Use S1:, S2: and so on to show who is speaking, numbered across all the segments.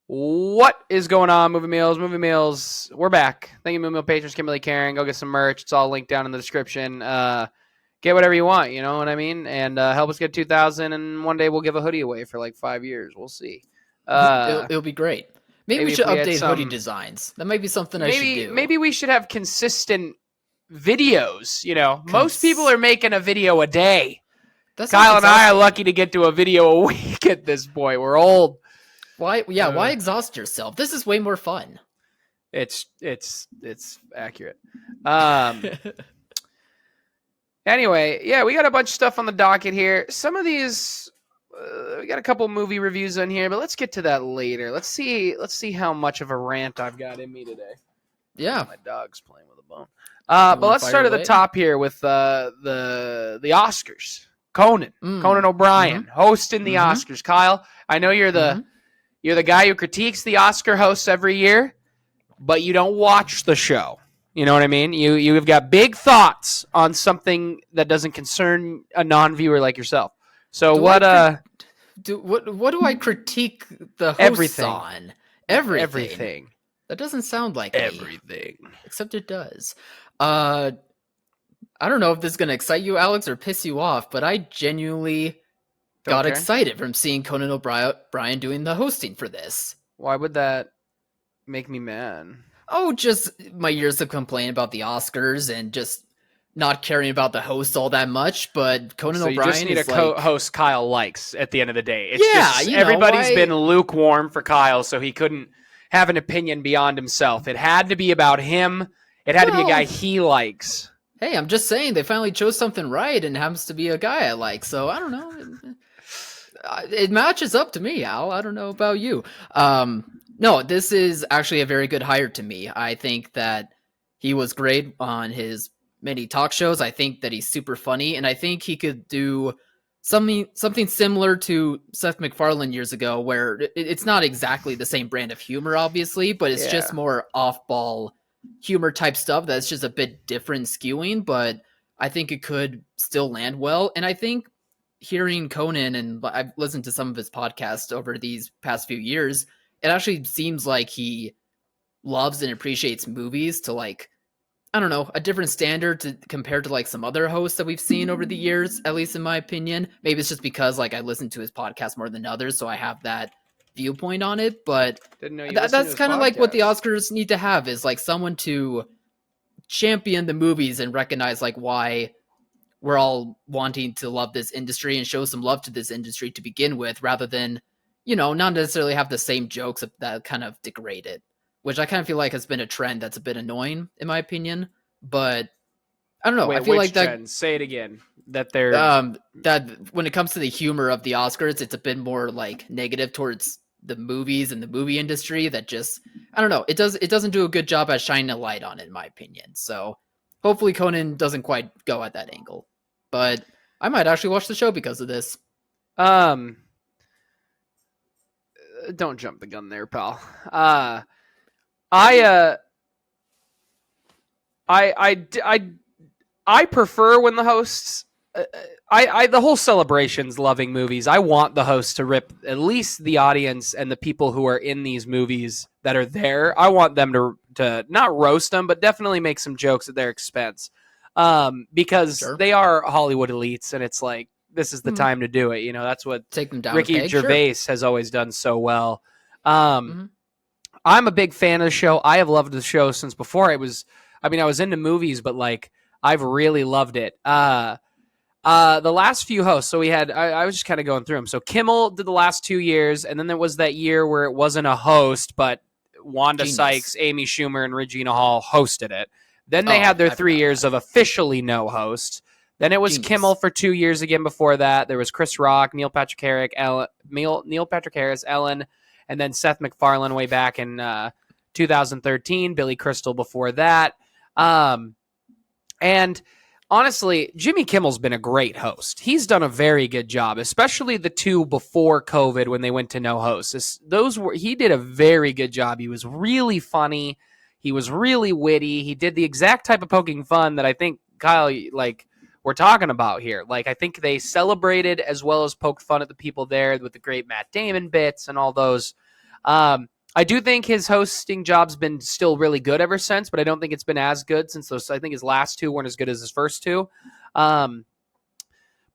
S1: What is going on, Movie Meals? Movie Meals, we're back. Thank you, Movie Meal patrons, Kimberly, Karen. Go get some merch. It's all linked down in the description. Get whatever you want, you know what I mean? And help us get 2,000, and one day we'll give a hoodie away for like 5 years. We'll see.
S2: It'll be great. Maybe we should update
S1: some
S2: hoodie designs. That might be something I should do.
S1: Maybe we should have consistent videos, you know. Most people are making a video a day. Kyle and I are lucky to get to a video a week at this point. We're old.
S2: Why? Yeah. Why exhaust yourself? This is way more fun.
S1: It's accurate. Anyway, yeah, we got a bunch of stuff on the docket here. Some of these, we got a couple movie reviews on here, but let's get to that later. Let's see how much of a rant I've got in me today.
S2: Yeah,
S1: my dog's playing with a bone. But let's start at the top here with the Oscars. Conan O'Brien hosting the Oscars. Kyle, I know you're the guy who critiques the Oscar hosts every year, but you don't watch the show. You know what I mean? You've got big thoughts on something that doesn't concern a non-viewer like yourself. So what
S2: do I critique the hosts on?
S1: Everything.
S2: That doesn't sound like
S1: everything.
S2: Except it does. I don't know if this is going to excite you, Alex, or piss you off, but I genuinely got excited from seeing Conan O'Brien doing the hosting for this.
S1: Why would that make me mad?
S2: Oh, just my years of complaining about the Oscars and just not caring about the hosts all that much. But Conan O'Brien
S1: you just need a co-host Kyle likes at the end of the day. It's just
S2: you
S1: everybody's been lukewarm for Kyle, so he couldn't have an opinion beyond himself. It had to be about him. It had to be a guy he likes.
S2: Hey, I'm just saying they finally chose something right, and happens to be a guy I like. So I don't know. It matches up to me, Al. I don't know about you. No, this is actually a very good hire to me. I think that he was great on his many talk shows. I think that he's super funny, and I think he could do something similar to Seth MacFarlane years ago, where it's not exactly the same brand of humor, obviously, but it's just more off-ball humor type stuff that's just a bit different skewing, but I think it could still land well. And I think hearing Conan, and I've listened to some of his podcasts over these past few years, it actually seems like he loves and appreciates movies to, like, I don't know, a different standard compared to like some other hosts that we've seen over the years, at least in my opinion. Maybe it's just because like I listen to his podcast more than others, so I have that viewpoint on it. But that's kind of like what the Oscars need to have, is like someone to champion the movies and recognize like why we're all wanting to love this industry and show some love to this industry to begin with, rather than, you know, not necessarily have the same jokes that kind of degrade it, which I kind of feel like has been a trend that's a bit annoying in my opinion. But I don't know. I feel like
S1: trend? That. Say it again. That they're
S2: that when it comes to the humor of the Oscars, it's a bit more like negative towards the movies and the movie industry. That just, I don't know. It doesn't do a good job at shining a light on it, in my opinion. So hopefully Conan doesn't quite go at that angle. But I might actually watch the show because of this.
S1: Don't jump the gun there, pal. I prefer when the hosts. The whole celebration's loving movies. I want the host to rip at least the audience and the people who are in these movies that are there. I want them to not roast them, but definitely make some jokes at their expense. Because they are Hollywood elites, and it's like, this is the time to do it. You know, that's what
S2: take them down
S1: Ricky Gervais has always done so well. I'm a big fan of the show. I have loved the show since before I was into movies, but like I've really loved it. The last few hosts, so we had, I was just kind of going through them. So Kimmel did the last 2 years, and then there was that year where it wasn't a host, but Wanda Sykes, Amy Schumer, and Regina Hall hosted it. Then they had their 3 years of officially no host. Then it was Kimmel for 2 years again before that. There was Chris Rock, Neil Patrick Harris, Ellen, and then Seth MacFarlane way back in 2013, Billy Crystal before that. And honestly, Jimmy Kimmel's been a great host. He's done a very good job, especially the two before COVID when they went to no host. He did a very good job. He was really funny. He was really witty. He did the exact type of poking fun that I think, Kyle, like, we're talking about here. Like, I think they celebrated as well as poked fun at the people there with the great Matt Damon bits and all those. I do think his hosting job's been still really good ever since, but I don't think it's been as good since those. I think his last two weren't as good as his first two. But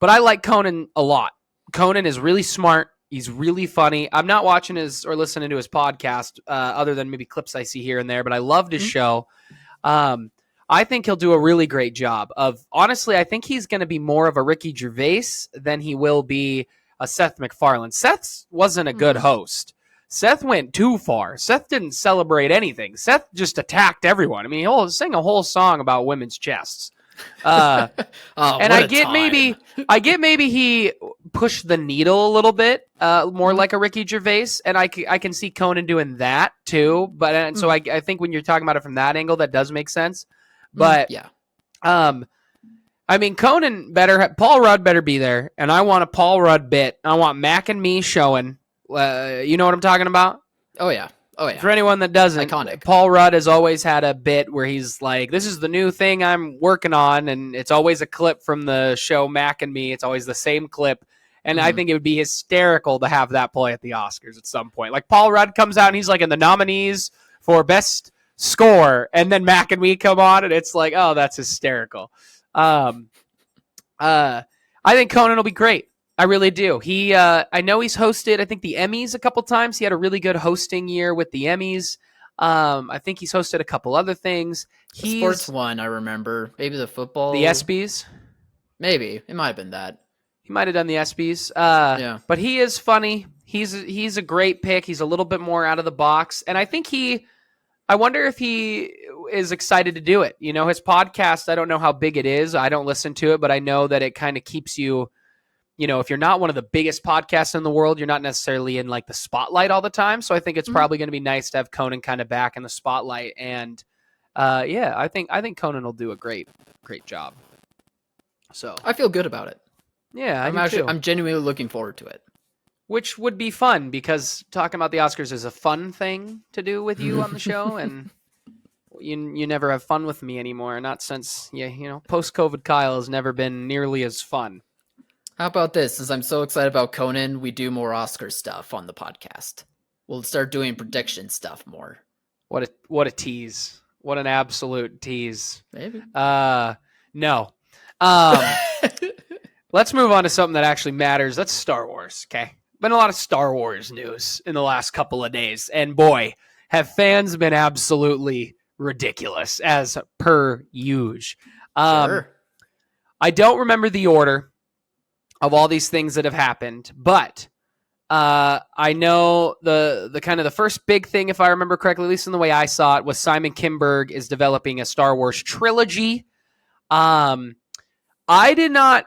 S1: I like Conan a lot. Conan is really smart. He's really funny. I'm not watching his or listening to his podcast other than maybe clips I see here and there, but I loved his show. I think he'll do a really great job of, honestly, I think he's going to be more of a Ricky Gervais than he will be a Seth MacFarlane. Seth wasn't a good host. Seth went too far. Seth didn't celebrate anything. Seth just attacked everyone. I mean, he'll sing a whole song about women's chests. And I get maybe he pushed the needle a little bit more like a Ricky Gervais, and I can see Conan doing that too. But so I think when you're talking about it from that angle, that does make sense. But
S2: yeah,
S1: I mean, Conan Paul Rudd better be there, and I want a Paul Rudd bit. I want Mac and me showing. You know what I'm talking about?
S2: Oh yeah.
S1: For anyone that doesn't,
S2: iconic.
S1: Paul Rudd has always had a bit where he's like, "This is the new thing I'm working on," and it's always a clip from the show Mac and Me. It's always the same clip, and I think it would be hysterical to have that play at the Oscars at some point. Like Paul Rudd comes out and he's like in the nominees for best score, and then Mac and Me come on, and it's like, oh, that's hysterical. I think Conan will be great. I really do. I know he's hosted, I think, the Emmys a couple times. He had a really good hosting year with the Emmys. I think he's hosted a couple other things.
S2: The sports one, I remember. Maybe the football.
S1: The ESPYs?
S2: Maybe. It might have been that.
S1: He might have done the ESPYs.
S2: Yeah.
S1: But he is funny. He's a great pick. He's a little bit more out of the box. And I think I wonder if he is excited to do it. You know, his podcast, I don't know how big it is. I don't listen to it, but I know that it kind of keeps you, you know, if you're not one of the biggest podcasts in the world, you're not necessarily in like the spotlight all the time. So I think it's probably going to be nice to have Conan kind of back in the spotlight. And I think Conan will do a great job. So
S2: I feel good about it.
S1: Yeah,
S2: I'm genuinely looking forward to it.
S1: Which would be fun because talking about the Oscars is a fun thing to do with you on the show, and you never have fun with me anymore. Not since post-COVID Kyle has never been nearly as fun.
S2: How about this? Since I'm so excited about Conan, we do more Oscar stuff on the podcast. We'll start doing prediction stuff more.
S1: What a tease. What an absolute tease.
S2: Maybe.
S1: No. Let's move on to something that actually matters. That's Star Wars, okay? Been a lot of Star Wars news in the last couple of days, and boy, have fans been absolutely ridiculous, as per usual.
S2: Sure.
S1: I don't remember the order of all these things that have happened, but I know the kind of the first big thing, if I remember correctly, at least in the way I saw it, was Simon Kinberg is developing a Star Wars trilogy. I did not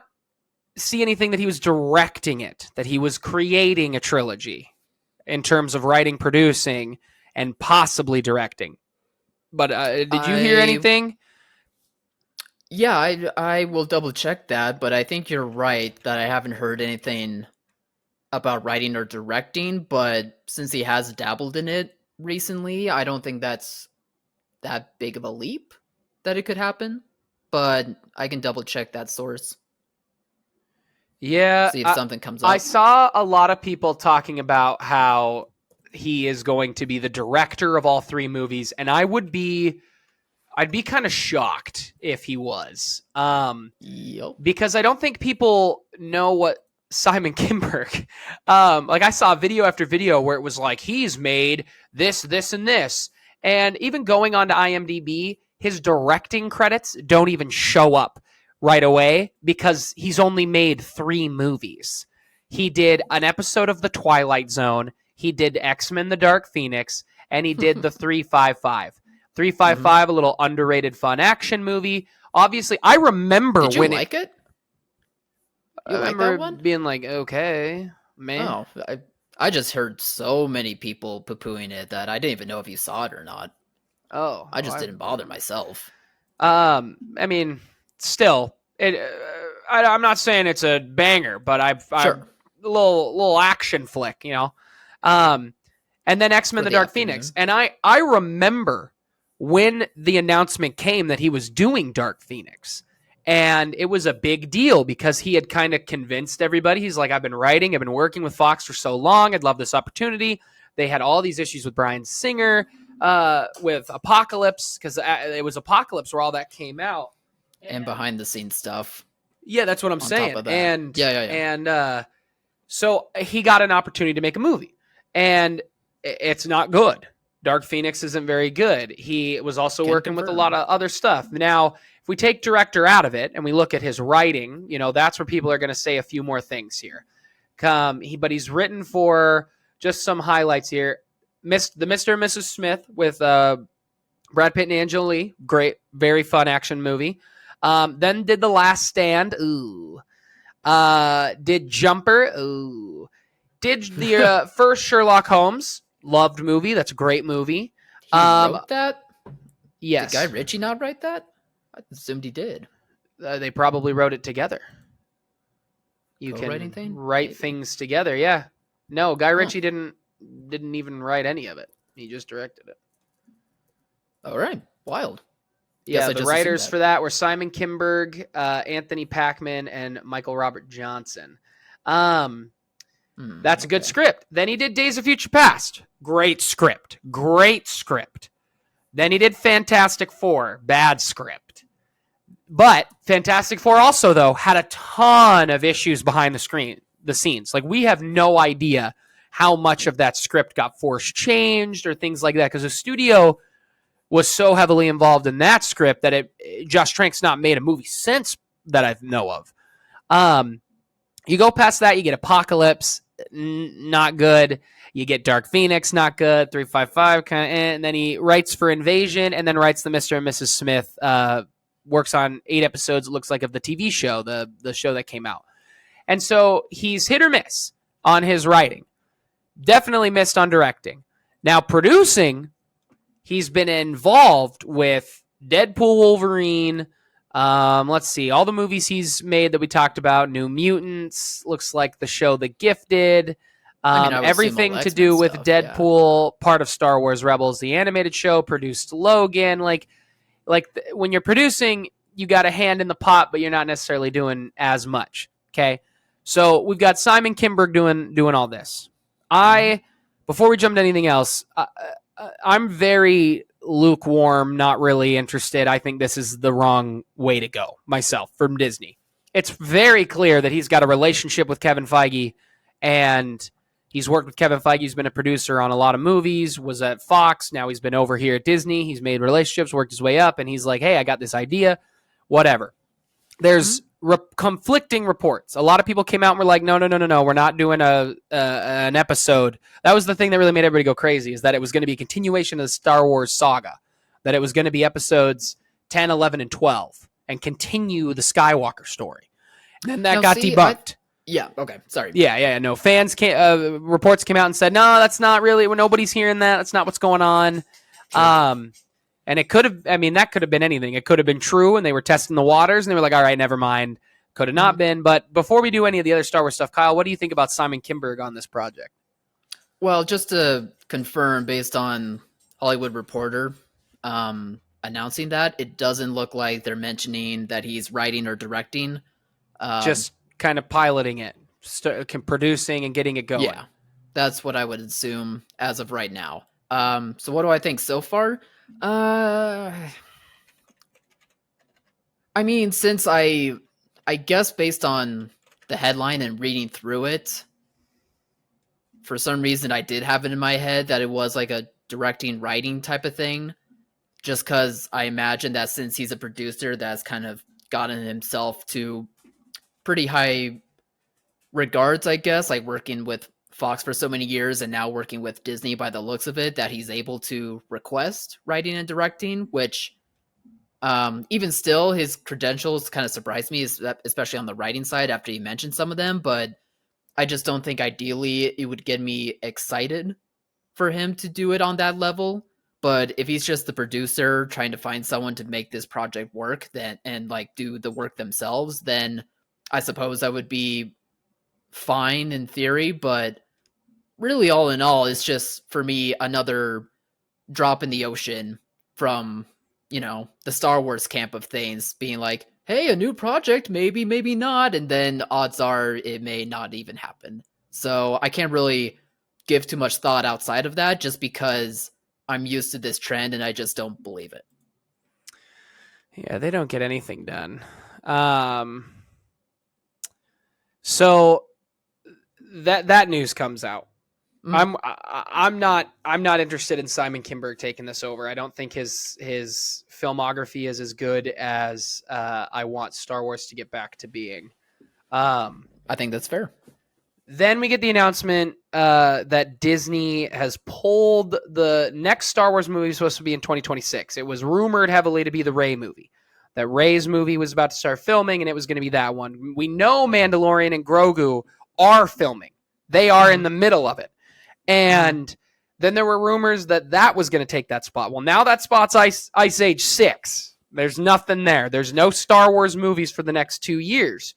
S1: see anything that he was directing it, that he was creating a trilogy in terms of writing, producing, and possibly directing. But did you hear anything?
S2: Yeah, I will double check that, but I think you're right that I haven't heard anything about writing or directing, but since he has dabbled in it recently, I don't think that's that big of a leap that it could happen, but I can double check that source.
S1: Yeah.
S2: See if something comes up.
S1: I saw a lot of people talking about how he is going to be the director of all three movies, and I'd be kind of shocked if he was.
S2: Yep.
S1: Because I don't think people know what Simon Kinberg. Like I saw video after video where it was like, he's made this, and this. And even going on to IMDb, his directing credits don't even show up right away because he's only made 3 movies. He did an episode of The Twilight Zone. He did X-Men: The Dark Phoenix, and he did the 355. 355, a little underrated fun action movie. Obviously, I remember
S2: Did you
S1: when
S2: like it?
S1: I remember that being like, okay, man.
S2: Oh, I just heard so many people poo-pooing it that I didn't even know if you saw it or not.
S1: Oh,
S2: I just didn't bother myself.
S1: I mean, still, I'm not saying it's a banger, but
S2: Sure.
S1: a little action flick, you know. And then X-Men: The Dark Phoenix, and I remember when the announcement came that he was doing Dark Phoenix, and it was a big deal because he had kind of convinced everybody. He's like, I've been working with Fox for so long. I'd love this opportunity. They had all these issues with Bryan Singer, with Apocalypse, because it was Apocalypse where all that came out.
S2: And behind the scenes stuff.
S1: Yeah, that's what I'm saying.
S2: Top of that.
S1: And so he got an opportunity to make a movie, and it's not good. Dark Phoenix isn't very good. He was also working with a lot of other stuff. Now, if we take director out of it and we look at his writing, you know, that's where people are going to say a few more things here. But he's written for, just some highlights here, the Mr. and Mrs. Smith with Brad Pitt and Angela Lee. Great, very fun action movie. Then did The Last Stand. Ooh. Did Jumper. Ooh. Did the first Sherlock Holmes. Loved movie. That's a great movie.
S2: He wrote that?
S1: Yes.
S2: Did Guy Ritchie not write that? I assumed he did.
S1: They probably wrote it together. You can write things together. Yeah. No, Guy Ritchie didn't even write any of it. He just directed it.
S2: All right. Wild.
S1: Yeah, the writers for that were Simon Kinberg, Anthony Packman, and Michael Robert Johnson. That's a good script. Then he did Days of Future Past. Great script. Then he did Fantastic Four. Bad script. But Fantastic Four also, though, had a ton of issues behind the scenes. Like, we have no idea how much of that script got forced changed or things like that, because the studio was so heavily involved in that script that Josh Trank's not made a movie since that I know of. You go past that, you get Apocalypse, not good. You get Dark Phoenix, not good. 355, kind of, and then he writes for Invasion, and then writes the Mr. and Mrs. Smith. Works on 8 episodes, it looks like, of the TV show, the show that came out. And so he's hit or miss on his writing. Definitely missed on directing. Now, producing, he's been involved with Deadpool, Wolverine. Let's see, all the movies he's made that we talked about. New Mutants, looks like the show The Gifted. Everything to do with Deadpool, part of Star Wars Rebels, the animated show, produced Logan. When you're producing, you got a hand in the pot, but you're not necessarily doing as much. Okay, so we've got Simon Kinberg doing all this. Before we jump to anything else, I'm very lukewarm, not really interested. I think this is the wrong way to go myself from Disney. It's very clear that he's got a relationship with Kevin Feige, and he's worked with Kevin Feige. He's been a producer on a lot of movies, was at Fox. Now he's been over here at Disney. He's made relationships, worked his way up, and he's like, hey, I got this idea, whatever. There's conflicting reports. A lot of people came out and were like, no, we're not doing an episode. That was the thing that really made everybody go crazy, is that it was going to be a continuation of the Star Wars saga, that it was going to be episodes 10, 11, and 12, and continue the Skywalker story. And then that got debunked.
S2: Yeah. Okay. Sorry.
S1: Yeah. No, reports came out and said, no, that's not really, nobody's hearing that. That's not what's going on. Sure. And it could have, that could have been anything. It could have been true, and they were testing the waters, and they were like, all right, never mind. Could have not been. But before we do any of the other Star Wars stuff, Kyle, what do you think about Simon Kinberg on this project?
S2: Well, just to confirm, based on Hollywood Reporter announcing that, it doesn't look like they're mentioning that he's writing or directing.
S1: Just kind of piloting it, producing and getting it going.
S2: Yeah, that's what I would assume as of right now. So what do I think so far? Since I guess based on the headline and reading through it, for some reason I did have it in my head that it was like a directing, writing type of thing, just because I imagine that since he's a producer, that's kind of gotten himself to pretty high regards, I guess, like working with Fox for so many years and now working with Disney by the looks of it, that he's able to request writing and directing, which even still, his credentials kind of surprised me, especially on the writing side after he mentioned some of them, but I just don't think ideally it would get me excited for him to do it on that level. But if he's just the producer trying to find someone to make this project work and do the work themselves, then I suppose that would be fine in theory, but really all in all, it's just for me another drop in the ocean from, the Star Wars camp of things being like, hey, a new project, maybe, maybe not, and then odds are it may not even happen. So I can't really give too much thought outside of that just because I'm used to this trend and I just don't believe it.
S1: Yeah, they don't get anything done. So that news comes out. I'm not interested in Simon Kinberg taking this over. I don't think his filmography is as good as I want Star Wars to get back to being.
S2: I think that's fair.
S1: Then we get the announcement that Disney has pulled the next Star Wars movie supposed to be in 2026. It was rumored heavily to be the Rey movie. That Rey's movie was about to start filming, and it was going to be that one. We know Mandalorian and Grogu are filming. They are in the middle of it. And then there were rumors that was going to take that spot. Well, now that spot's Ice Age 6. There's nothing there. There's no Star Wars movies for the next 2 years.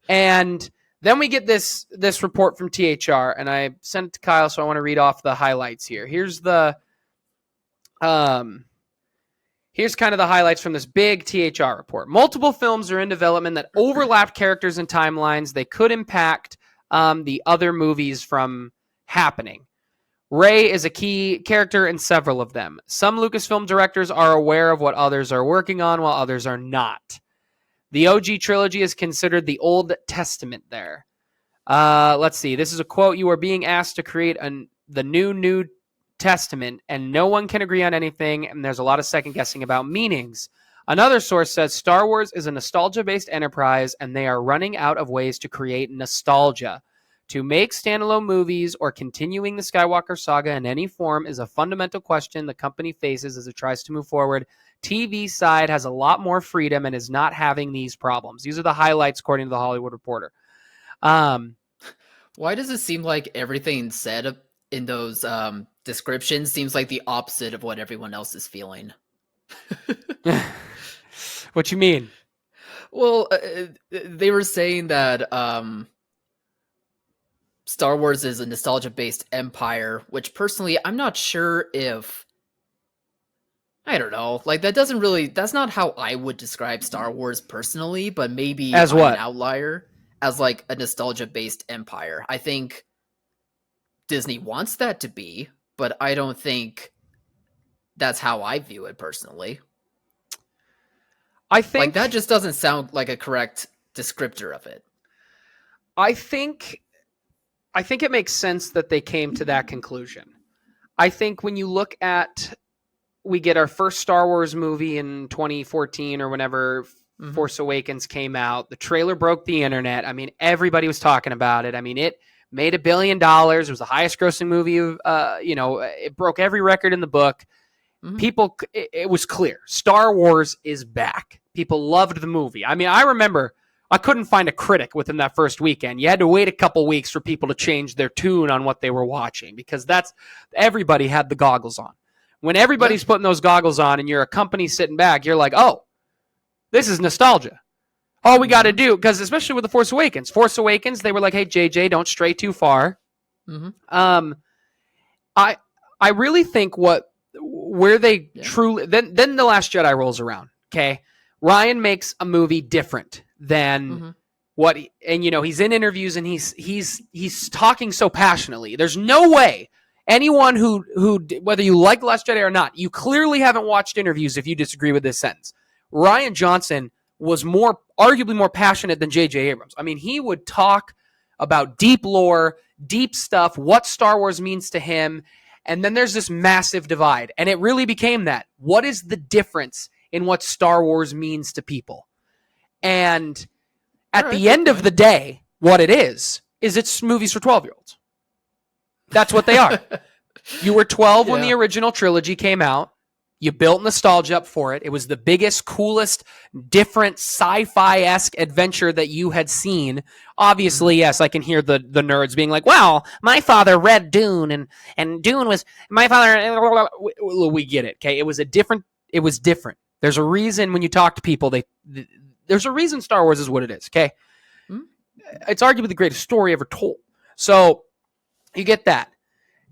S1: And then we get this report from THR, and I sent it to Kyle, so I want to read off the highlights here. Here's kind of the highlights from this big THR report. Multiple films are in development that overlap characters and timelines. They could impact the other movies from happening. Rey is a key character in several of them. Some Lucasfilm directors are aware of what others are working on, while others are not. The OG trilogy is considered the Old Testament there. Let's see. This is a quote. You are being asked to create the New Testament, and no one can agree on anything, and there's a lot of second-guessing about meanings. Another source says Star Wars is a nostalgia-based enterprise, and they are running out of ways to create nostalgia. To make standalone movies or continuing the Skywalker saga in any form is a fundamental question the company faces as it tries to move forward. TV side has a lot more freedom and is not having these problems. These are the highlights according to the Hollywood Reporter.
S2: Why does it seem like everything said in those descriptions seems like the opposite of what everyone else is feeling?
S1: What you mean?
S2: Well, they were saying that Star Wars is a nostalgia-based empire, which personally, I'm not sure if... I don't know. Like, that's not how I would describe Star Wars personally, but maybe
S1: as
S2: I'm
S1: what?
S2: An outlier. As, like, a nostalgia-based empire. I think Disney wants that to be, but I don't think that's how I view it personally.
S1: I think...
S2: Like, that just doesn't sound like a correct descriptor of it.
S1: I think it makes sense that they came to that conclusion. I think when you look at... We get our first Star Wars movie in 2014 or whenever Force Awakens came out. The trailer broke the internet. I mean, everybody was talking about it. I mean, it made $1 billion. It was the highest grossing movie of, it broke every record in the book. People, it was clear. Star Wars is back. People loved the movie. I mean, I remember I couldn't find a critic within that first weekend. You had to wait a couple weeks for people to change their tune on what they were watching because everybody had the goggles on. When everybody's putting those goggles on and you're a company sitting back, you're like, oh, this is nostalgia. All we got to do, because especially with the Force Awakens, they were like, hey, JJ, don't stray too far. I really think where they truly, then The Last Jedi rolls around, okay? Ryan makes a movie different than he's in interviews and he's talking so passionately. There's no way anyone who whether you like The Last Jedi or not, you clearly haven't watched interviews if you disagree with this sentence. Rian Johnson was arguably more passionate than J.J. Abrams. I mean, he would talk about deep lore, deep stuff, what Star Wars means to him, and then there's this massive divide. And it really became that. What is the difference in what Star Wars means to people? And at the end of the day, what it is it's movies for 12-year-olds. That's what they are. You were 12 when the original trilogy came out. You built nostalgia up for it. It was the biggest, coolest, different sci-fi-esque adventure that you had seen. Obviously, yes, I can hear the nerds being like, well, my father read Dune, and Dune was... My father... We get it, okay? It was different. There's a reason when you talk to people, there's a reason Star Wars is what it is, okay? It's arguably the greatest story ever told. So... You get that.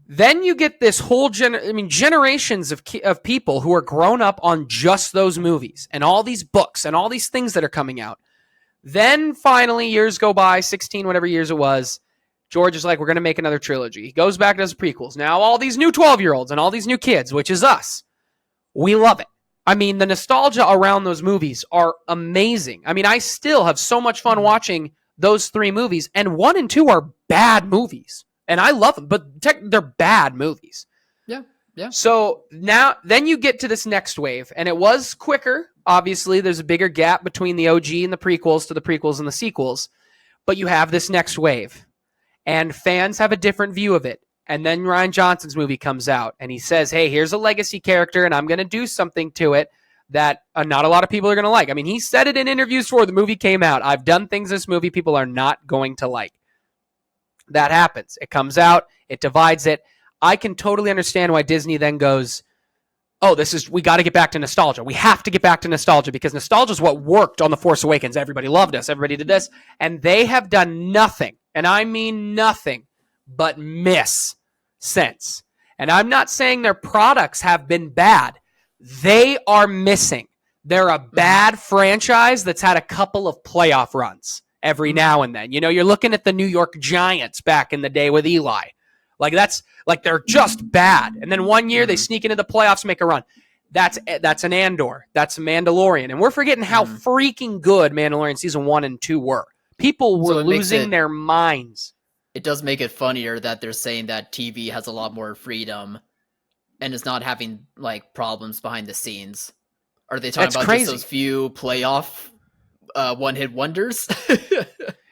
S1: Then you get this whole generations of people who are grown up on just those movies and all these books and all these things that are coming out. Then finally, years go by, 16, whatever years it was, George is like, we're going to make another trilogy. He goes back to his prequels. Now all these new 12-year-olds and all these new kids, which is us, we love it. I mean, the nostalgia around those movies are amazing. I mean, I still have so much fun watching those 3 movies, and 1 and 2 are bad movies, and I love them, but they're bad movies.
S2: Yeah, yeah.
S1: So then you get to this next wave, and it was quicker. Obviously, there's a bigger gap between the OG and the prequels to the prequels and the sequels, but you have this next wave, and fans have a different view of it. And then Rian Johnson's movie comes out, and he says, hey, here's a legacy character, and I'm going to do something to it that not a lot of people are going to like. I mean, he said it in interviews before the movie came out. I've done things in this movie people are not going to like. That happens. It comes out. It divides it. I can totally understand why Disney then goes, oh, we got to get back to nostalgia. We have to get back to nostalgia because nostalgia is what worked on The Force Awakens. Everybody loved us. Everybody did this. And they have done nothing, and I mean nothing, but miss since. And I'm not saying their products have been bad. They are missing. They're a bad franchise that's had a couple of playoff runs every now and then. You know, you're looking at the New York Giants back in the day with Eli. They're just bad. And then one year they sneak into the playoffs, make a run. That's an Andor. That's a Mandalorian. And we're forgetting how freaking good Mandalorian season 1 and 2 were. People were losing their minds.
S2: It does make it funnier that they're saying that TV has a lot more freedom and is not having like problems behind the scenes. Are they talking about just those few playoff one-hit wonders?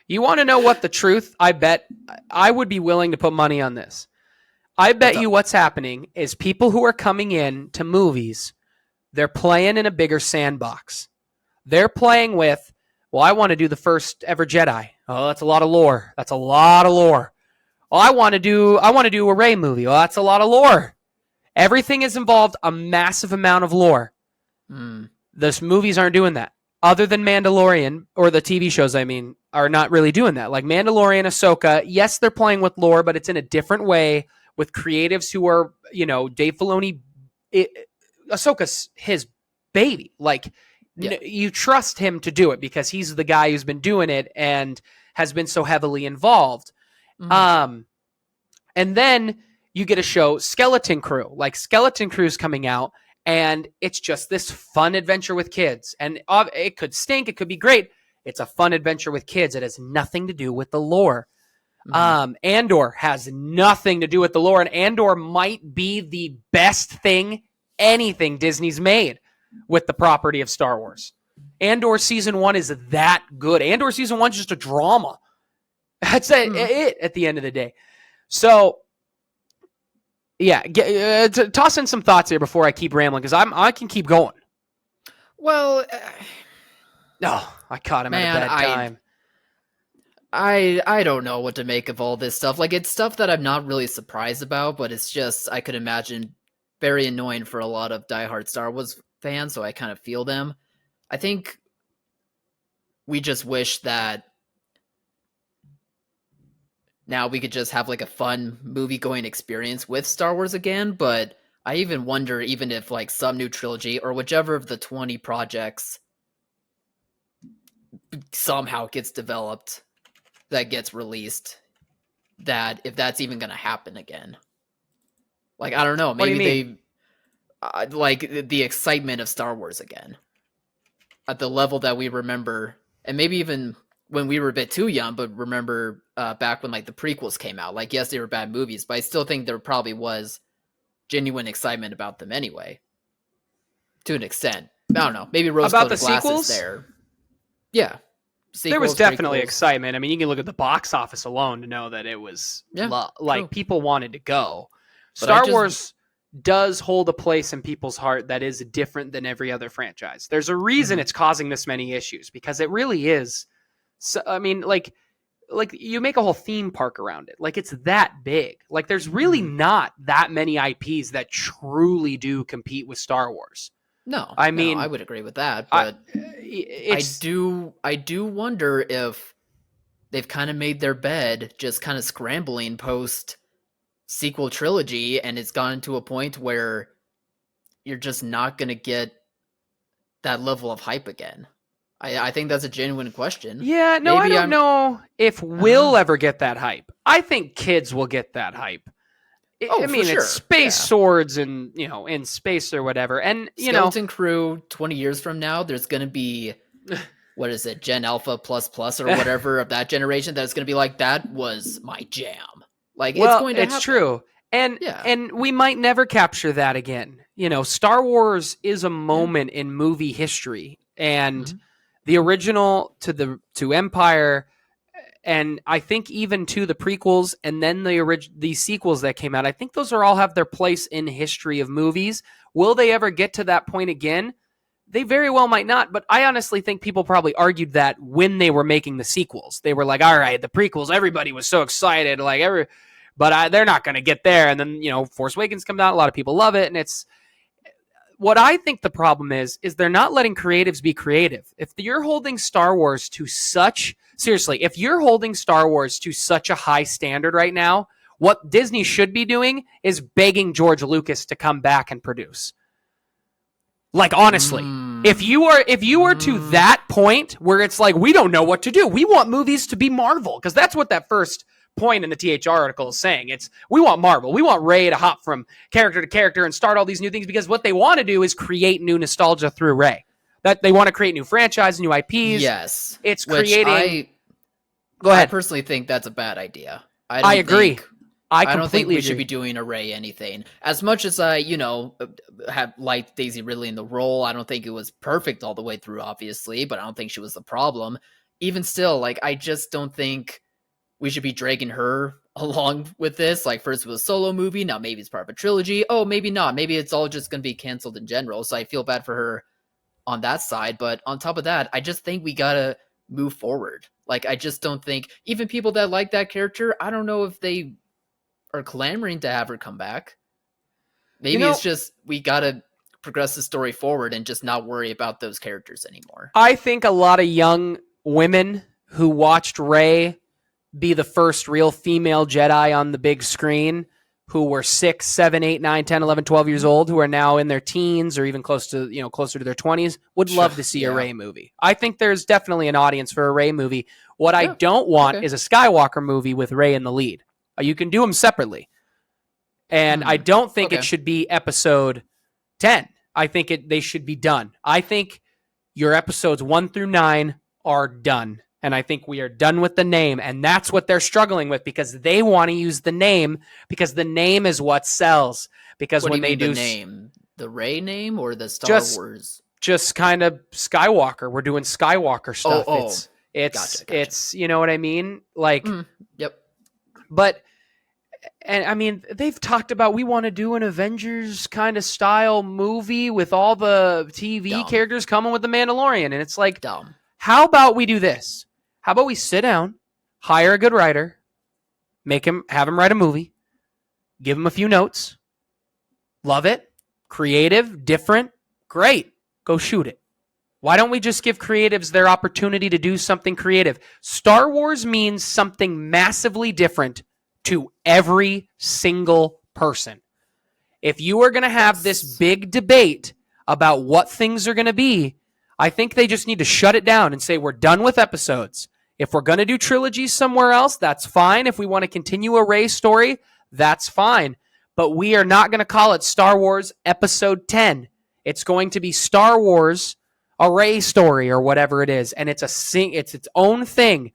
S1: You want to know what the truth? I bet I would be willing to put money on this. I bet you what's happening is people who are coming in to movies, they're playing in a bigger sandbox. They're playing with, well, I want to do the first ever Jedi. Oh, that's a lot of lore. That's a lot of lore. Oh, I want to do a Rey movie. Oh, that's a lot of lore. Everything is involved a massive amount of lore. Those movies aren't doing that. Other than Mandalorian, or the TV shows, I mean, are not really doing that. Like Mandalorian, Ahsoka, yes, they're playing with lore, but it's in a different way with creatives who are, you know, Dave Filoni. Ahsoka's his baby. Like, you trust him to do it because he's the guy who's been doing it and has been so heavily involved. And then you get a show, Skeleton Crew. Like, Skeleton Crew's coming out, and it's just this fun adventure with kids. And it could stink. It could be great. It's a fun adventure with kids. It has nothing to do with the lore. Andor has nothing to do with the lore, and Andor might be the best thing anything Disney's made with the property of Star Wars. Andor season 1 is that good. Andor season 1 is just a drama. That's it at the end of the day. So, yeah, toss in some thoughts here before I keep rambling, because I can keep going.
S2: Well,
S1: I caught him at a bad time.
S2: I don't know what to make of all this stuff. Like, it's stuff that I'm not really surprised about, but it's just, I could imagine, very annoying for a lot of diehard Star Wars fans, so I kind of feel them. I think we just wish that now we could just have like a fun movie-going experience with Star Wars again, but I even wonder even if like some new trilogy or whichever of the 20 projects somehow gets developed that gets released, that if that's even going to happen again. Like, I don't know, maybe they like the excitement of Star Wars again at the level that we remember, and maybe even when we were a bit too young, but remember back when like the prequels came out. Like, yes, they were bad movies, but I still think there probably was genuine excitement about them anyway, to an extent. I don't know, maybe rose-colored glasses there. Yeah. Sequels,
S1: there was definitely
S2: prequels.
S1: Excitement. I mean, you can look at the box office alone to know that it was people wanted to go. But Star Wars does hold a place in people's heart that is different than every other franchise. There's a reason it's causing this many issues, because it really is. So, I mean, like you make a whole theme park around it. Like, it's that big. Like, there's really not that many IPs that truly do compete with Star Wars.
S2: No,
S1: I mean,
S2: I would agree with that, but I do wonder if they've kind of made their bed, just kind of scrambling post sequel trilogy, and it's gotten to a point where you're just not going to get that level of hype again. I think that's a genuine question.
S1: Yeah, no, I don't know if we'll ever get that hype. I think kids will get that hype. I mean, it's space swords and, in space or whatever. And,
S2: Skeleton Crew 20 years from now, there's going to be, what is it, Gen Alpha plus or whatever of that generation that's going to be like, that was my jam. Like, it's going to happen. It's true.
S1: And we might never capture that again. Star Wars is a moment in movie history. And the original to Empire, and I think even to the prequels, and then the sequels that came out, I think those all have their place in history of movies. Will they ever get to that point again? They very well might not, but I honestly think people probably argued that when they were making the sequels. They were like, all right, the prequels, everybody was so excited, but they're not going to get there. And then, Force Awakens comes out, a lot of people love it, and it's... What I think the problem is they're not letting creatives be creative. If you're holding Star Wars to such... Seriously, if you're holding Star Wars to such a high standard right now, what Disney should be doing is begging George Lucas to come back and produce. Like, honestly, if you are to that point where it's like, we don't know what to do. We want movies to be Marvel, because that's what that first point in the THR article is saying. It's, we want Marvel. We want Rey to hop from character to character and start all these new things, because what they want to do is create new nostalgia through Rey. That they want to create new franchise, new IPs.
S2: Yes.
S1: It's creating...
S2: Go ahead. I personally think that's a bad idea.
S1: I agree.
S2: I don't think we should be doing a Rey anything. As much as I, have liked Daisy Ridley in the role, I don't think it was perfect all the way through, obviously, but I don't think she was the problem. Even still, I just don't think we should be dragging her along with this. First it was a solo movie, now maybe it's part of a trilogy. Oh, maybe not. Maybe it's all just going to be canceled in general. So I feel bad for her on that side. But on top of that, I just think we got to move forward. I just don't think, even people that like that character, I don't know if they are clamoring to have her come back. Maybe it's just, we got to progress the story forward and just not worry about those characters anymore.
S1: I think a lot of young women who watched Rey be the first real female Jedi on the big screen, who were 6, 7, 8, 9, 10, 11, 12 years old, who are now in their teens or even closer to their 20s, would love to see a Rey movie. I think there's definitely an audience for a Rey movie. What I don't want is a Skywalker movie with Rey in the lead. You can do them separately. And I don't think it should be episode 10. I think they should be done. I think your episodes 1 through 9 are done. And I think we are done with the name. And that's what they're struggling with, because they want to use the name, because the name is what sells. Because
S2: what
S1: when
S2: do you
S1: they
S2: mean
S1: do
S2: the name, the Rey name or the Star Wars?
S1: Just kind of Skywalker. We're doing Skywalker stuff.
S2: Gotcha.
S1: It's you know what I mean?
S2: Yep.
S1: But, and I mean, they've talked about, we want to do an Avengers kind of style movie with all the TV characters coming with the Mandalorian. And it's like,
S2: dumb.
S1: How about we do this? How about we sit down, hire a good writer, have him write a movie, give him a few notes, love it, creative, different, great, go shoot it. Why don't we just give creatives their opportunity to do something creative? Star Wars means something massively different to every single person. If you are going to have this big debate about what things are going to be, I think they just need to shut it down and say, we're done with episodes. If we're going to do trilogies somewhere else, that's fine. If we want to continue a Rey story, that's fine. But we are not going to call it Star Wars Episode 10. It's going to be Star Wars, a Rey story, or whatever it is. And it's its own thing.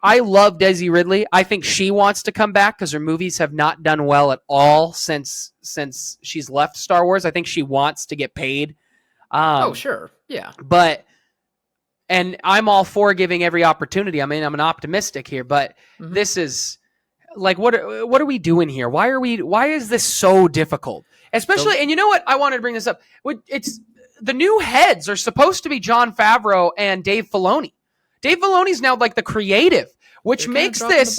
S1: I love Daisy Ridley. I think she wants to come back because her movies have not done well at all since she's left Star Wars. I think she wants to get paid.
S2: Sure. Yeah.
S1: And I'm all for giving every opportunity. I mean, I'm an optimistic here, but this is what are we doing here? Why is this so difficult? Especially, and you know what? I wanted to bring this up. It's the new heads are supposed to be Jon Favreau and Dave Filoni. Dave Filoni's now the creative, which makes this.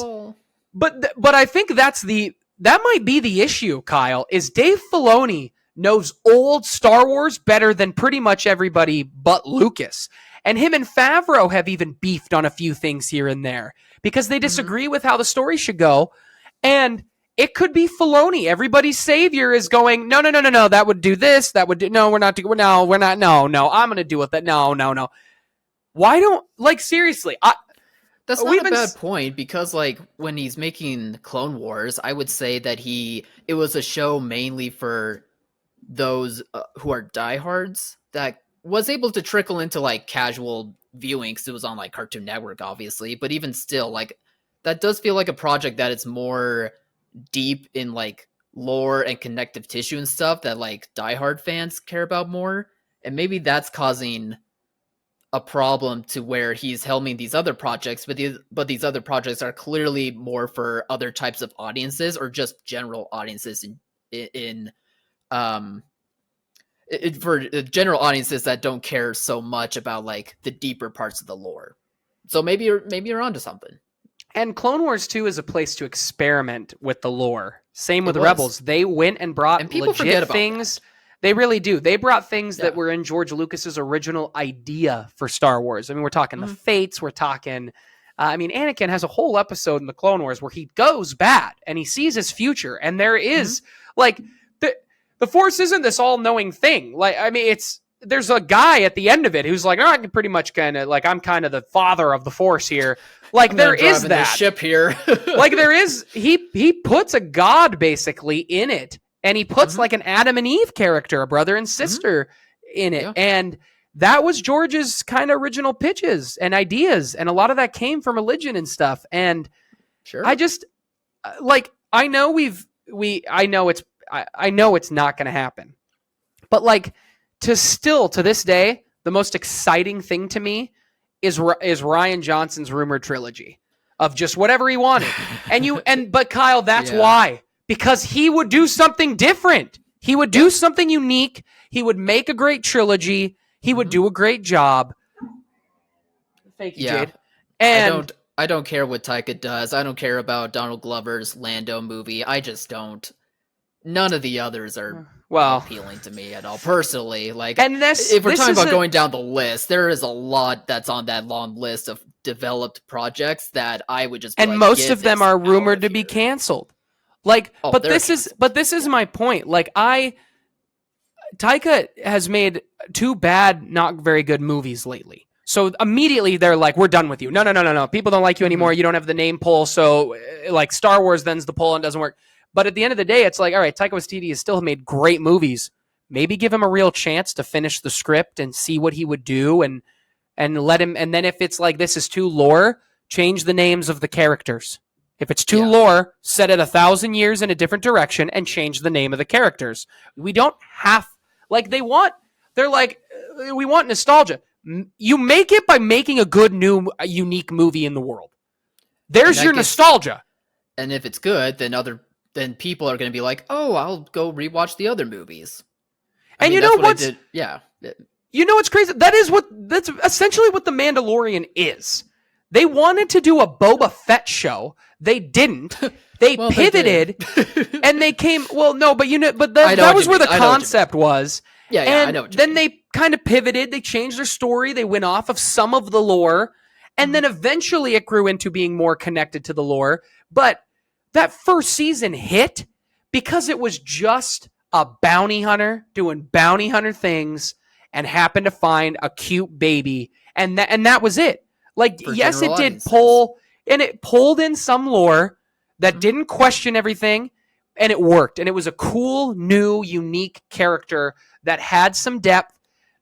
S1: But I think that might be the issue, Kyle, is Dave Filoni knows old Star Wars better than pretty much everybody but Lucas. And him and Favreau have even beefed on a few things here and there because they disagree with how the story should go. And It could be Filoni. Everybody's savior is going, no, that would do this, that would do, no, we're not, no, I'm going to do with that, no. Why don't, like, seriously,
S2: that's not a bad point, because, like, when he's making Clone Wars, I would say that it was a show mainly for those who are diehards, that was able to trickle into, like, casual viewing, because it was on, like, Cartoon Network, obviously, but even still, like, that does feel like a project that is more deep in, like, lore and connective tissue and stuff that, like, diehard fans care about more, and maybe that's causing a problem to where he's helming these other projects, but these other projects are clearly more for other types of audiences, or just general audiences for general audiences that don't care so much about, like, the deeper parts of the lore. So maybe you're onto something.
S1: And Clone Wars 2 is a place to experiment with the lore. Same with Rebels. They went and brought legit things. They really do. They brought things that were in George Lucas's original idea for Star Wars. I mean, we're talking the Fates. We're talking... Anakin has a whole episode in the Clone Wars where he goes bad and he sees his future. And there is... Like, the Force isn't this all-knowing thing. Like, I mean, there's a guy at the end of it who's like, I can pretty much kind of... Like, I'm kind of the father of the Force here. Like, there is that
S2: ship here.
S1: Like, there is, he puts a god basically in it, and he puts like an Adam and Eve character, a brother and sister in it. And that was George's kind of original pitches and ideas, and a lot of that came from religion and stuff. And I just, like, I know I know it's not going to happen, but, like, to this day, the most exciting thing to me is Rian Johnson's rumored trilogy of just whatever he wanted. But Kyle, that's why, because he would do something different. He would do something unique. He would make a great trilogy. He would do a great job. Thank you, Jade. And
S2: I don't care what Taika does. I don't care about Donald Glover's Lando movie. I just don't. None of the others are appealing to me at all, personally. Like, and if we're talking about going down the list, there is a lot that's on that long list of developed projects that I would just. And
S1: most of them are rumored to be canceled. Like, but this is my point. Like, Taika has made 2 bad, not very good movies lately. So immediately they're like, we're done with you. No. People don't like you anymore. You don't have the name pull. So, like, Star Wars then's the pull and doesn't work. But at the end of the day, it's like, all right, Taika Waititi has still made great movies. Maybe give him a real chance to finish the script and see what he would do, and let him. And then if it's like, this is too lore, change the names of the characters. If it's too lore, set it 1,000 years in a different direction and change the name of the characters. We don't have, like, they're like, we want nostalgia. You make it by making a good, new, unique movie in the world. There's your nostalgia.
S2: And if it's good, then people are going to be like, oh, I'll go rewatch the other movies.
S1: You know what's crazy? That's essentially what The Mandalorian is. They wanted to do a Boba Fett show. They didn't. They pivoted, and they came. Well, no, but that was where the concept was.
S2: Yeah,
S1: and
S2: I know.
S1: Then they kind of pivoted. They changed their story. They went off of some of the lore, and then eventually it grew into being more connected to the lore. But that first season hit because it was just a bounty hunter doing bounty hunter things and happened to find a cute baby, and that was it. Like, yes, it did pull, and it pulled in some lore that didn't question everything, and it worked. And it was a cool, new, unique character that had some depth,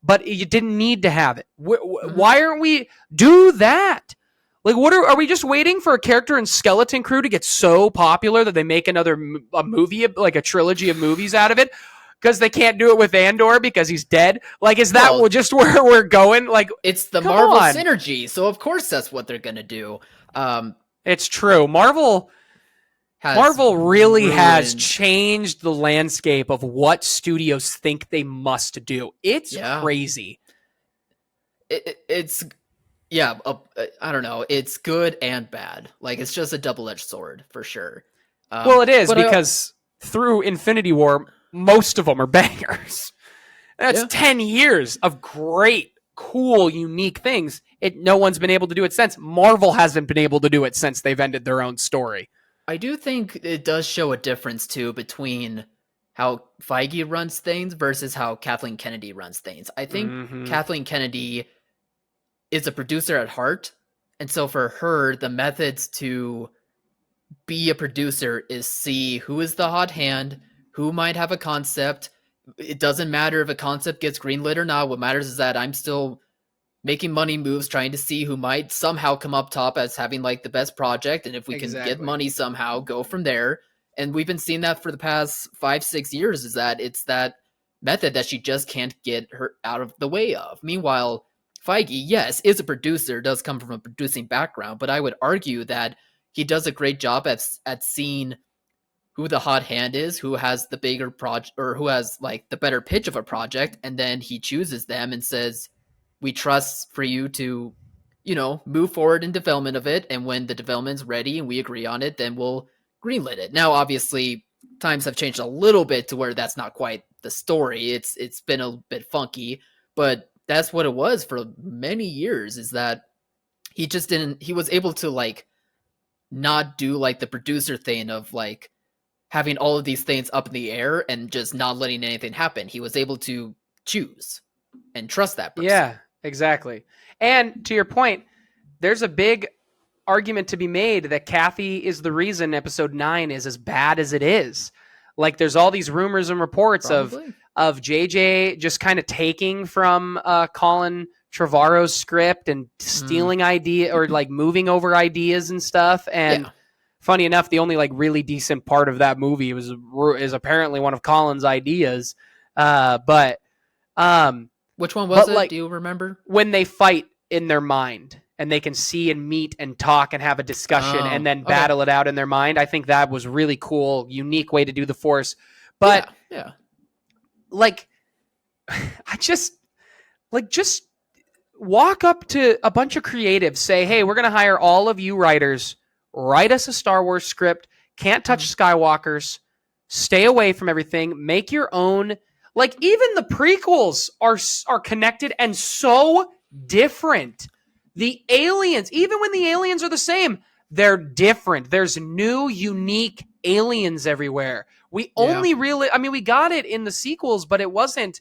S1: but you didn't need to have it. Why aren't we do that? Like, what are we just waiting for a character in Skeleton Crew to get so popular that they make a movie, like a trilogy of movies out of it? Because they can't do it with Andor because he's dead? Like, is that just where we're going? Like,
S2: it's the Marvel synergy, so of course that's what they're gonna do.
S1: It's true. Marvel really has changed the landscape of what studios think they must do. It's crazy.
S2: It's I don't know. It's good and bad. Like, it's just a double-edged sword for sure.
S1: Well, it is, because through Infinity War, most of them are bangers. That's 10 years of great, cool, unique things. No one's been able to do it since. Marvel hasn't been able to do it since they've ended their own story.
S2: I do think it does show a difference too between how Feige runs things versus how Kathleen Kennedy runs things. I think Kathleen Kennedy is a producer at heart, and so for her, the methods to be a producer is see who is the hot hand, who might have a concept. It doesn't matter if a concept gets greenlit or not. What matters is that I'm still making money moves, trying to see who might somehow come up top as having like the best project. And if we can get money somehow, go from there. And we've been seeing that for the past 5-6 years, is that it's that method that she just can't get her out of the way of. Meanwhile, Feige, yes, is a producer, does come from a producing background, but I would argue that he does a great job at seeing who the hot hand is, who has the bigger project, or who has like the better pitch of a project, and then he chooses them and says, we trust for you to, move forward in development of it, and when the development's ready and we agree on it, then we'll greenlit it. Now, obviously, times have changed a little bit to where that's not quite the story. It's been a bit funky, but that's what it was for many years, is that he was able to like not do like the producer thing of like having all of these things up in the air and just not letting anything happen. He was able to choose and trust that person.
S1: Yeah, exactly. And to your point, there's a big argument to be made that Kathy is the reason episode 9 is as bad as it is. Like there's all these rumors and reports
S2: Probably.
S1: of JJ just kind of taking from Colin Trevorrow's script and stealing idea or like moving over ideas and stuff. And funny enough, the only like really decent part of that movie is apparently one of Colin's ideas. But
S2: which one was it?
S1: Like,
S2: do you remember?
S1: When they fight in their mind and they can see and meet and talk and have a discussion and then battle it out in their mind. I think that was really cool, unique way to do the Force. But like, I just walk up to a bunch of creatives, say, hey, we're going to hire all of you writers, write us a Star Wars script, can't touch Skywalkers, stay away from everything, make your own. Like, even the prequels are connected and so different. The aliens, even when the aliens are the same, they're different. There's new, unique aliens everywhere. We only really, I mean, we got it in the sequels, but it wasn't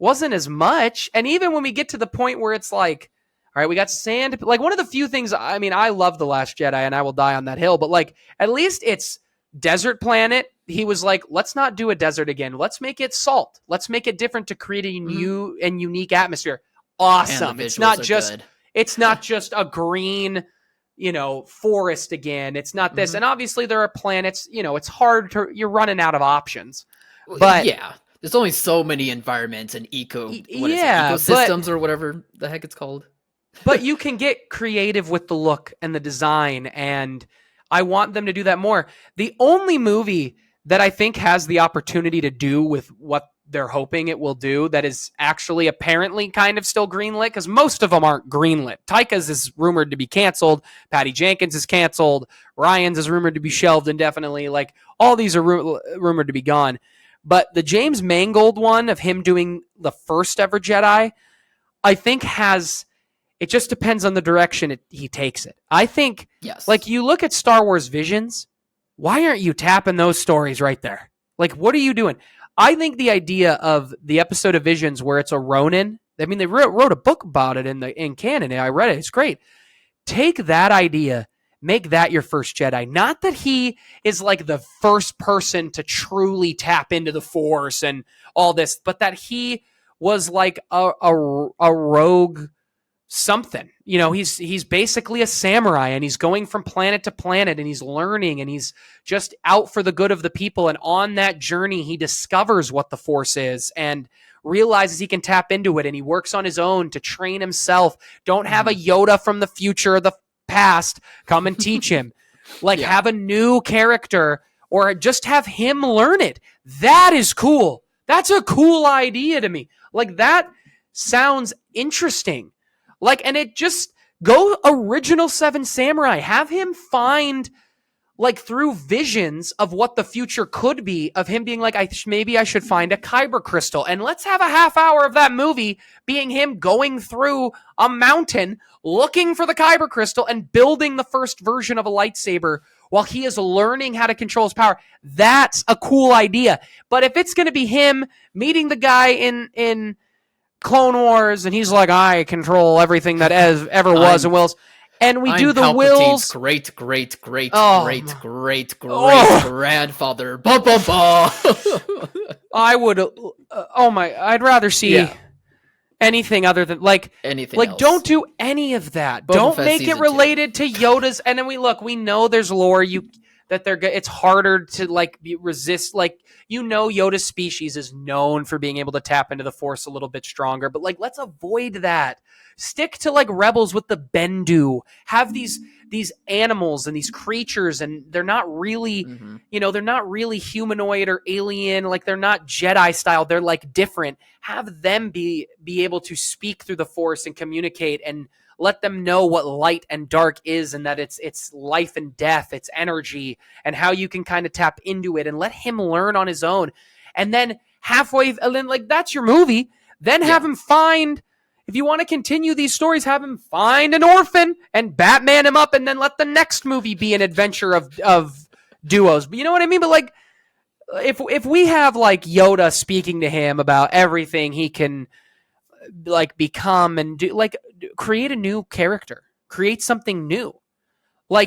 S1: as much. And even when we get to the point where it's like, all right, we got sand. Like, one of the few things, I mean, I love The Last Jedi and I will die on that hill, but like, at least it's desert planet. He was like, let's not do a desert again. Let's make it salt. Let's make it different to create a new and unique atmosphere. Awesome. It's not just a green, forest again. It's not this. And obviously there are planets, it's hard you're running out of options. But
S2: yeah, there's only so many environments and ecosystems or whatever the heck it's called.
S1: But you can get creative with the look and the design, and I want them to do that more. The only movie that I think has the opportunity to do with what they're hoping it will do that is actually apparently kind of still greenlit, because most of them aren't greenlit. Taika's is rumored to be canceled. Patty Jenkins is canceled. Ryan's is rumored to be shelved indefinitely. Like, all these are rumored to be gone. But the James Mangold one of him doing the first ever Jedi, I think it just depends on the direction he takes it. I think, like, you look at Star Wars Visions, why aren't you tapping those stories right there? Like, what are you doing? I think the idea of the episode of Visions where it's a Ronin, I mean, they wrote a book about it in canon. I read it. It's great. Take that idea, make that your first Jedi. Not that he is like the first person to truly tap into the Force and all this, but that he was like a rogue something. He's basically a samurai, and he's going from planet to planet, and he's learning, and he's just out for the good of the people. And on that journey, he discovers what the Force is and realizes he can tap into it, and he works on his own to train himself. Don't have a Yoda from the future or the past come and teach him. Have a new character, or just have him learn it. That is cool. That's a cool idea to me. Like, that sounds interesting. And it just go original Seven Samurai. Have him find, through visions of what the future could be, of him being like, maybe I should find a kyber crystal. And let's have a half hour of that movie being him going through a mountain, looking for the kyber crystal and building the first version of a lightsaber while he is learning how to control his power. That's a cool idea. But if it's going to be him meeting the guy in Clone Wars and he's like, I control everything that ever was and wills, and we do the
S2: Palpatine's
S1: wills.
S2: Great grandfather.
S1: I would. I'd rather see anything other than
S2: anything.
S1: Like, don't do any of that. Don't make it related to Yoda's. And then we know there's lore it's harder to resist. Like, Yoda's species is known for being able to tap into the Force a little bit stronger. But let's avoid that. Stick to Rebels with the Bendu. Have these animals and these creatures, and they're not really, they're not really humanoid or alien. Like, they're not Jedi style. They're different. Have them be able to speak through the Force and communicate, and let them know what light and dark is, and that it's life and death, it's energy, and how you can kind of tap into it, and let him learn on his own. And then that's your movie. Then have him find, if you want to continue these stories, have him find an orphan and Batman him up, and then let the next movie be an adventure of duos. But you know what I mean? But if we have Yoda speaking to him about everything he can become and do, create a new character, create something new.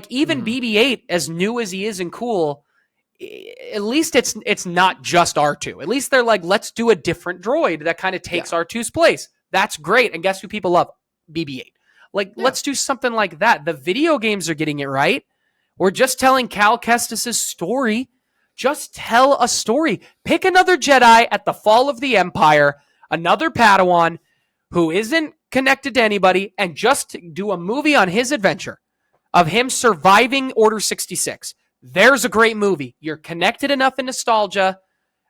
S1: Even BB-8, as new as he is and cool, at least it's not just R2. At least they're let's do a different droid that kind of takes R2's place. That's great. And guess who people love? BB-8. Let's do something like that. The video games are getting it right. We're just telling Cal Kestis' story. Just tell a story. Pick another Jedi at the fall of the Empire, another Padawan who isn't connected to anybody, and just do a movie on his adventure of him surviving Order 66. There's a great movie. You're connected enough in nostalgia.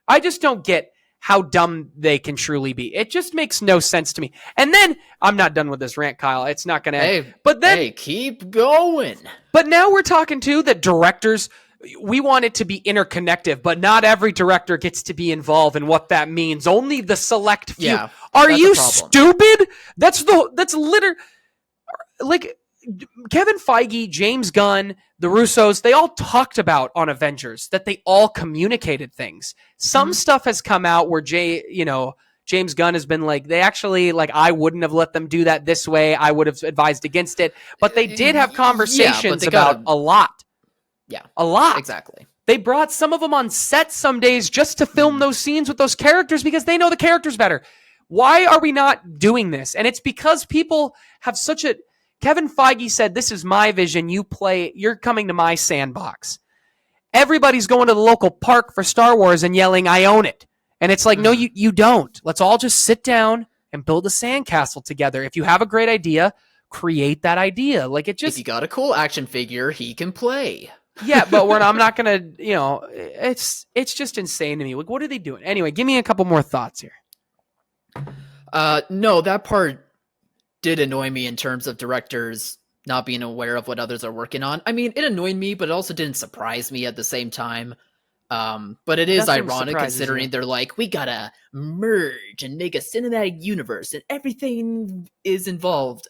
S1: I just don't get how dumb they can truly be. It just makes no sense to me. And then, I'm not done with this rant, Kyle. It's not going to end. But then,
S2: keep going.
S1: But now we're talking too that directors, we want it to be interconnected, but not every director gets to be involved in what that means. Only the select few.
S2: Yeah,
S1: are you stupid? That's literally Kevin Feige, James Gunn, the Russos, they all talked about on Avengers that they all communicated things. Some stuff has come out where James Gunn has been they actually, I wouldn't have let them do that this way. I would have advised against it. But they did have conversations about a lot.
S2: Yeah.
S1: A lot.
S2: Exactly.
S1: They brought some of them on set some days just to film those scenes with those characters because they know the characters better. Why are we not doing this? And it's because people have such a... Kevin Feige said, this is my vision. You're coming to my sandbox. Everybody's going to the local park for Star Wars and yelling, I own it. And it's no, you don't. Let's all just sit down and build a sandcastle together. If you have a great idea, create that idea.
S2: If you got a cool action figure, he can play.
S1: Yeah, but I'm not going to, it's just insane to me. What are they doing? Anyway, give me a couple more thoughts here.
S2: No, that part did annoy me in terms of directors not being aware of what others are working on. I mean, it annoyed me, but it also didn't surprise me at the same time. But it is ironic considering they're we gotta merge and make a cinematic universe and everything is involved.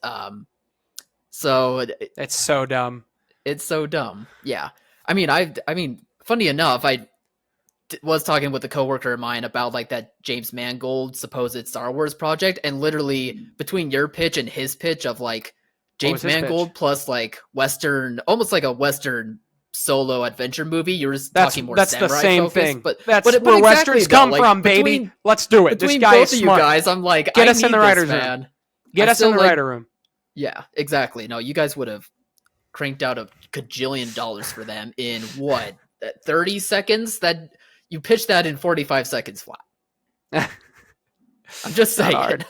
S2: So
S1: it's so dumb.
S2: It's so dumb. Yeah. I mean, funny enough, I was talking with a coworker of mine about that James Mangold supposed Star Wars project, and literally between your pitch and his pitch of James Mangold plus Western, almost a Western solo adventure movie, you're just talking more
S1: that's
S2: samurai
S1: the same
S2: focused,
S1: thing.
S2: But
S1: that's
S2: where
S1: exactly Westerns come from, baby. Let's do it. This guy is smart.
S2: Both of you guys, I'm
S1: get us in the writer's room. Get us in the writer room.
S2: Yeah, exactly. No, you guys would have cranked out $1 gajillion for them in 30 seconds? That you pitched that in 45 seconds flat. I'm just saying.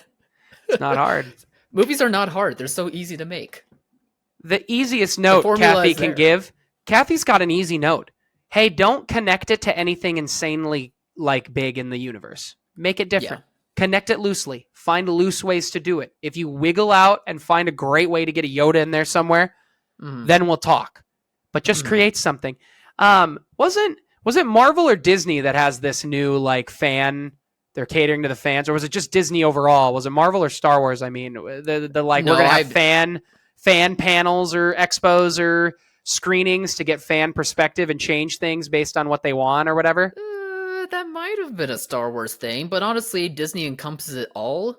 S1: It's not hard.
S2: Movies are not hard. They're so easy to make.
S1: The easiest note Kathy can give. Kathy's got an easy note. Hey, don't connect it to anything insanely big in the universe. Make it different. Yeah. Connect it loosely. Find loose ways to do it. If you wiggle out and find a great way to get a Yoda in there somewhere, then we'll talk. But just create something. Was it Marvel or Disney that has this new fan? They're catering to the fans, or was it just Disney overall? Was it Marvel or Star Wars? I mean, we're gonna have fan panels or expos or screenings to get fan perspective and change things based on what they want or whatever?
S2: That might have been a Star Wars thing, but honestly, Disney encompasses it all.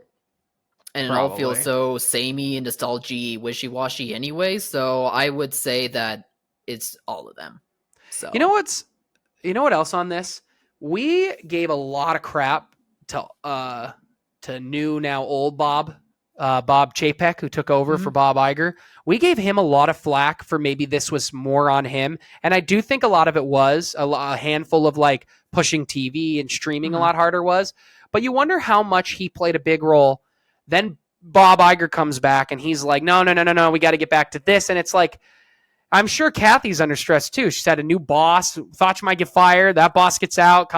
S2: And it all feels so samey and nostalgia wishy-washy anyway, so I would say that it's all of them. So
S1: you know what else on this? We gave a lot of crap to new now old Bob Chapek, who took over for Bob Iger. We gave him a lot of flack for maybe this was more on him, and I do think a lot of it was a handful of like pushing TV and streaming a lot harder was. But you wonder how much he played a big role. Then Bob Iger comes back and he's like, no, we got to get back to this. And it's like, I'm sure Kathy's under stress too. She's had a new boss, thought she might get fired. That boss gets out,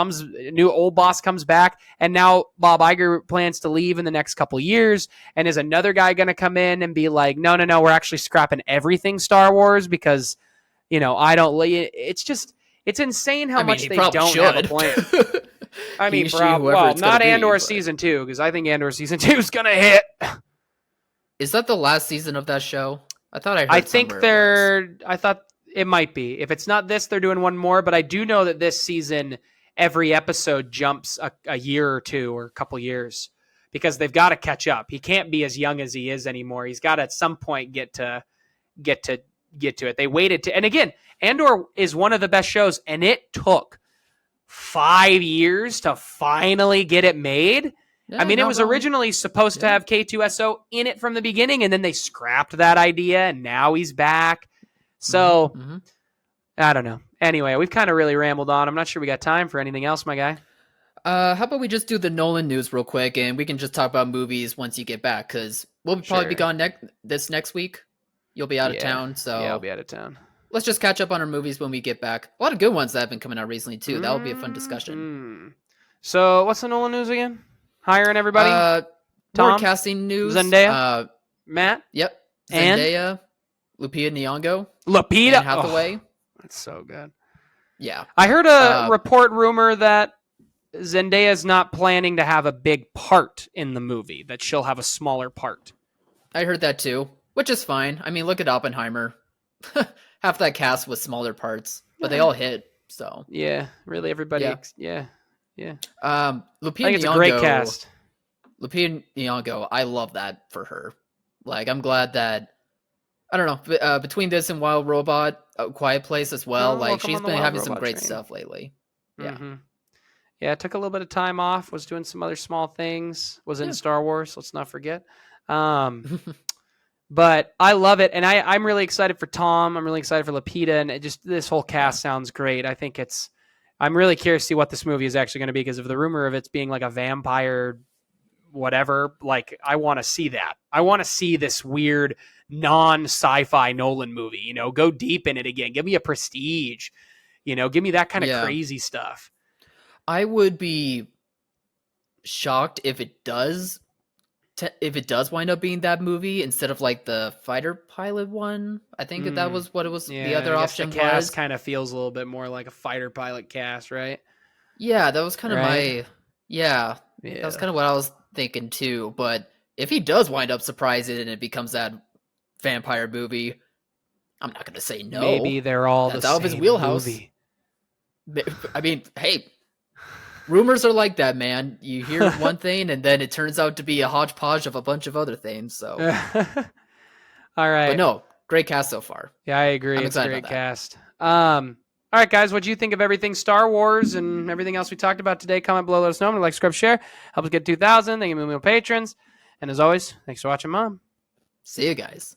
S1: new old boss comes back. And now Bob Iger plans to leave in the next couple years. And is another guy going to come in and be like, no, we're actually scrapping everything Star Wars because, it's insane how much they don't have a plan. I mean, not Andor season 2, because I think Andor season 2 is going to hit.
S2: Is that the last season of that show? I thought I
S1: thought it might be. If it's not this, they're doing one more, but I do know that this season, every episode jumps a year or two or a couple years because they've got to catch up. He can't be as young as he is anymore. He's got to at some point get to it. They waited and again, Andor is one of the best shows, and it took 5 years to finally get it made. Yeah, I mean, it was originally supposed to have K2SO in it from the beginning, and then they scrapped that idea, and now he's back. So, I don't know. Anyway, we've kind of really rambled on. I'm not sure we got time for anything else, my guy.
S2: How about we just do the Nolan news real quick, and we can just talk about movies once you get back, because we'll probably be gone next week. You'll be out of town, so...
S1: Yeah, I'll be out of town.
S2: Let's just catch up on our movies when we get back. A lot of good ones that have been coming out recently, too. That would be a fun discussion.
S1: So, what's the Nolan news again? Hiring everybody?
S2: Tom? More casting news.
S1: Zendaya? Matt?
S2: Yep.
S1: And?
S2: Zendaya. Lupita Nyong'o.
S1: Lupita?
S2: Anne Hathaway.
S1: That's so good.
S2: Yeah.
S1: I heard a rumor that Zendaya's not planning to have a big part in the movie, that she'll have a smaller part.
S2: I heard that, too, which is fine. I mean, look at Oppenheimer. Half that cast was smaller parts, but they all hit, so.
S1: Yeah, really everybody. Yeah.
S2: Lupita
S1: I think it's
S2: Nyong'o,
S1: a great cast.
S2: Lupita Nyong'o, I love that for her. Like, I'm glad that, I don't know, between this and Wild Robot, Quiet Place as well, she's been having some great stuff lately. Yeah.
S1: Yeah, took a little bit of time off, was doing some other small things, was in Star Wars, let's not forget. But I love it, and I'm really excited for Tom. I'm really excited for Lupita, and this whole cast sounds great. I think I'm really curious to see what this movie is actually going to be, because of the rumor of it's being like a vampire whatever, like I want to see that. I want to see this weird non-sci-fi Nolan movie, go deep in it again. Give me a Prestige, give me that kind of crazy stuff.
S2: I would be shocked if it does wind up being that movie instead of like the fighter pilot one. I think that was what it was. The other option
S1: the cast kind of feels a little bit more like a fighter pilot cast, right?
S2: Yeah, that was kind of that was kind of what I was thinking too. But if he does wind up surprising and it becomes that vampire movie, I'm not going to say no.
S1: Maybe they're all the same
S2: out of his wheelhouse.
S1: Movie.
S2: I mean, hey. Rumors are like that, man. You hear one thing, and then it turns out to be a hodgepodge of a bunch of other things. So,
S1: all right.
S2: But no, great cast so far.
S1: Yeah, I agree. It's a great cast. All right, guys, what do you think of everything Star Wars and everything else we talked about today? Comment below, let us know. Like, subscribe, share. Help us get 2,000. Thank you, patrons. And as always, thanks for watching, Mom.
S2: See you guys.